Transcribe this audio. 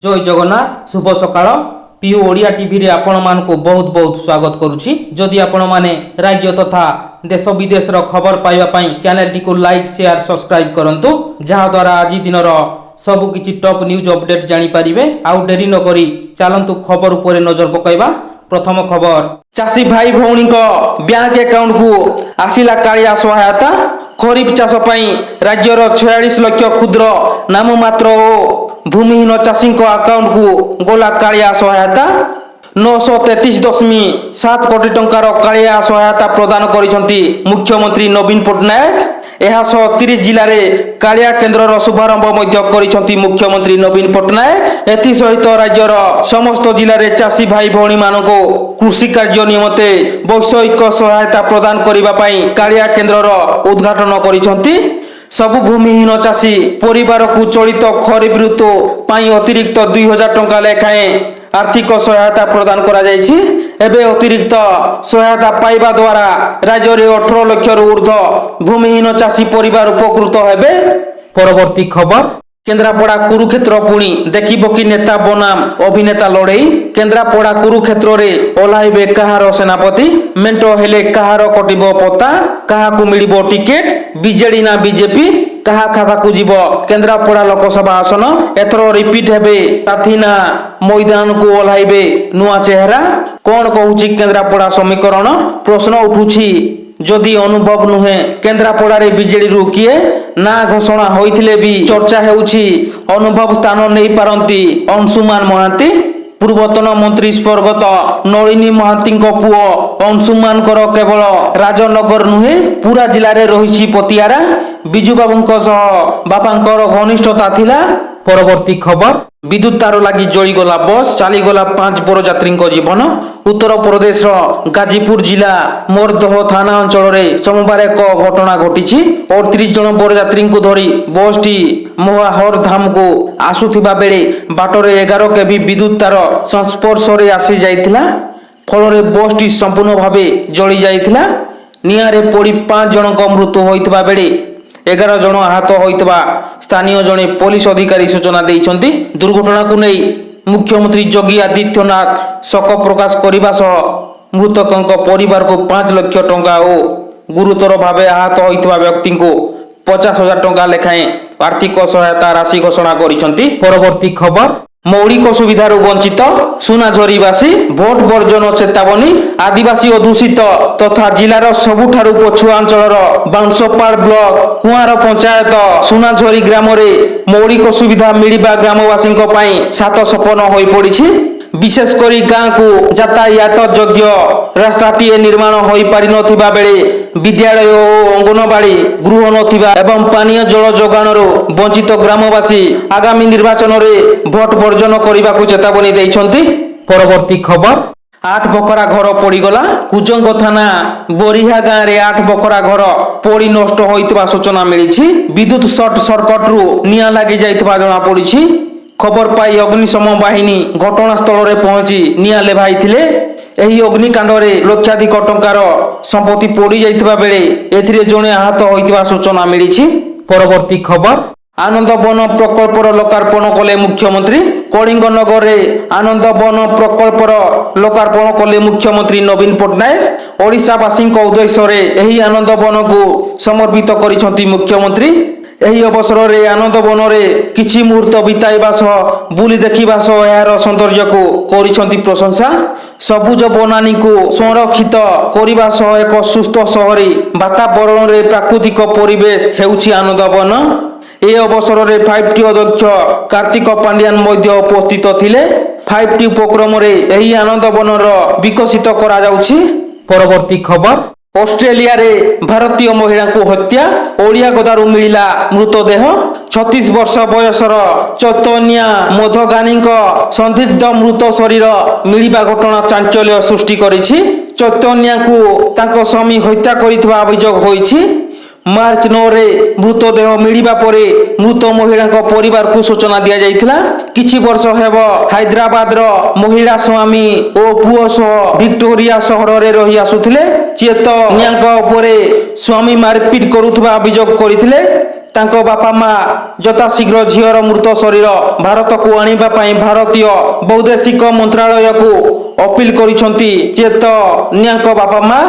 जय जगन्नाथ शुभ सकाळ PU Odia TV रे आपण मानकु बहुत बहुत स्वागत करूची। जदि आपण माने राज्य तथा देश विदेश रो खबर पाइबा पई चैनल टी को लाइक शेयर सब्सक्राइब करंतु जहा द्वारा आज दिन रो सब किछि टॉप न्यूज अपडेट जानि परिबे। आउ डेरी न करी चलंतु खबर ऊपर नजर पकाइबा। प्रथम खबर चासी भाई भौणी को बैंक अकाउंट को आसिला कालिया सहायता। खरीफ चाष पई राज्यर 46 लाख क्षुद्र नाममात्र भूमिहीन चाषी अकाउंट को गला कालिया सहायता। 933.7 कोटी टंकार कालिया सहायता प्रदान करिसंती मुख्यमंत्री नवीन पटनायक। यह 30 जिले में कालिया केन्द्र शुभारंभ करिसंती मुख्यमंत्री नवीन पटनायक। एथि सहित राज्यर समस्त जिले में चाषी भाई भौणी मानको कृषि कार्य निमते वैषयिक सहायता प्रदान करबा पई कालिया केन्द्र उद्घाटन करिसंती। सबु भूमिहीन चाषी परिवार को चलित खरीफ ऋतु पाई अतिरिक्त 2000 टंका लेखाएं आर्थिक सहायता प्रदान करा जायछि। एबे अतिरिक्त सहायता पाइबा द्वारा राज्य में 18 लाख रु ऊर्ध्व भूमिहीन चाषी परिवार उपकृत हेबे। परवर्ती खबर केन्द्रापड़ा कुरुक्षेत्र पुणी देखिबो कि नेता बनाम अभिनेता लड़ई। केन्द्रापड़ा कुरुक्षेत्र रे ओलाइबे कहार सेनापति मेंटो हेले कहार कटिबो पता कहाकू मिलिबो टिकेट बीजेडी ना बीजेपी कहा खाता को जीव केन्द्रापड़ा लोकसभा आसन एथर रिपीट हेबे साथी ना मैदान को ओलाइबे नुआ चेहरा कौन कहूची केन्द्रापड़ा समीकरण प्रश्न उठुची जदि अनुभव नुहे केन्द्रापड़ा रे बीजेडी रु किए ना घोषणा होइथिले भी चर्चा हेउची अनुभव स्थान नहीं पारंती अंशुमान महांती। पूर्वतन मंत्री स्वर्गत नलिनी महांती पुओ अंशुमान केवल राजनगर नुहे पूरा जिले में रही पतियारा बिजू बाबू बापांकर घनिष्ठता थिला। परवर्ती खबर विद्युत तार लगी जलीगला बस चलीगला 5 बरयात्री जीवन। उत्तर प्रदेश गाजीपुर जिला मोरदह थाना अंचल में सोमवार एक घटना घटी। 38 जन बरयात्री को धरी बस टी मोहाहर धाम को आसुथिबा बेले बाटरे 11 केवी विद्युत तार संस्पर्श रे आसी जाइथिला। फल बस टी संपूर्ण भावे जली जाइथिला। निआरे पड़ी 5 जन मृत्यु होइतबा बेले 11 जन आहत होइतबा स्थानीय जने पुलिस अधिकारी सूचना देइछंती। दुर्घटना को नहीं मुख्यमंत्री योगी आदित्यनाथ शोक प्रकाश करने सह मृतकों परिवार को 5 लाख टंका और गुरुतर भावे आहत होइतबा व्यक्ति को 50,000 टंका लेखाएं आर्थिक सहायता राशि घोषणा करिसंती। परवर्ती खबर मौलिक सुविधार वंचित सुनाझरीवासी भोट वर्जन चेतावनी। आदिवासी अधूषित तथा जिलार सबुठारु पछुआ अंचल बांसपाड़ ब्लॉक कुआर पंचायत सुनाझरी ग्राम रे मौलिक सुविधा मिलिबा ग्रामवासी सात सपन होई पड़िछि। विशेषकर गाँ को यातायात योग्य रास्ताटीए निर्माण हो पारि नथिबा बेले विद्यालय और अंगनवाड़ी गृह नथिबा एवं पानीय जल जोगाणर वंचित ग्रामवासी आगामी निर्वाचन में भोट वर्जन करने को चेतावनी देइछंती। परवर्ती खबर 8 बकरा घर पड़गला। कुजंग थाना बोरिहा गाँव में 8 बकरा घर पड़ी नष्ट होइतबा सूचना मिली। विद्युत सर्ट सर्किट रु निया लगी जाइतबा जणा पड़ी। खबर पाई अग्निशम बाहिनी घटनास्थल में पहुंची निया लेभाइथिले। एही अग्निकांड रे लक्षाधिक टंकार संपत्ति पोड़ी जाइतबा बेले एथिरे जणे आहत होइतबा सूचना मिली। परवर्ती खबर आनंद वन प्रकल्पर लोकार्पण कले मुख्यमंत्री। कलिंग नगर रे आनंद वन प्रकल्पर लोकार्पण कले मुख्यमंत्री नवीन पटनायक। ओडिशावासी उद्देश्य रे एही आनंद वन को समर्पित करिसंती मुख्यमंत्री। एही अवसर रे आनंद वन रे किछि मुहूर्त बिताइबा सह बुली देखिबा सह यार सौंदर्य को करिसंती प्रशंसा। सबुज बनानी को संरक्षित करिबा सह एक सुस्थ शहरी वातावरण रे प्राकृतिक परिवेश हेउछि आनंद वन। ए अवसर रे 5T अध्यक्ष कार्तिक पांड्यान मध्य उपस्थित थिले। 5T उपक्रम रे एही आनंद वन विकसित करा जाउछि। परवर्ती खबर ऑस्ट्रेलिया रे भारतीय महिला को हत्या। ओडिया गदारू मिला मृतदेह। 36 वर्ष बयसर चैतन्या मधगानी संदिग्ध मृत शरीर मिलिबा घटना चांचल्य सृष्टि करिछि। चैतन्या को तांको स्वामी हत्या करितबा अभियोग होइछि। मार्च 9 रे मृतदेह मिलिबा परे मृत महिला परिवार को सूचना दिया जाइथिला। किछि वर्ष हेब हैदराबाद रो महिला स्वामी ओ पुओ सह विक्टोरिया शहर रे रही आसुथिले। चेतन्याक उपरे स्वामी मारपीट करुथबा अभियोग करिथिले। ତାଙ୍କ ବାପା ମା ଯଥାଶୀଘ୍ର ଝିଅର ମୃତ ଶରୀର ଭାରତକୁ ଆଣିବା ପାଇଁ ଭାରତୀୟ ବୈଦେଶିକ ମନ୍ତ୍ରାଳୟକୁ ଅପିଲ କରିଛନ୍ତି ଚେତନ୍ୟାଙ୍କ ବାପା ମା।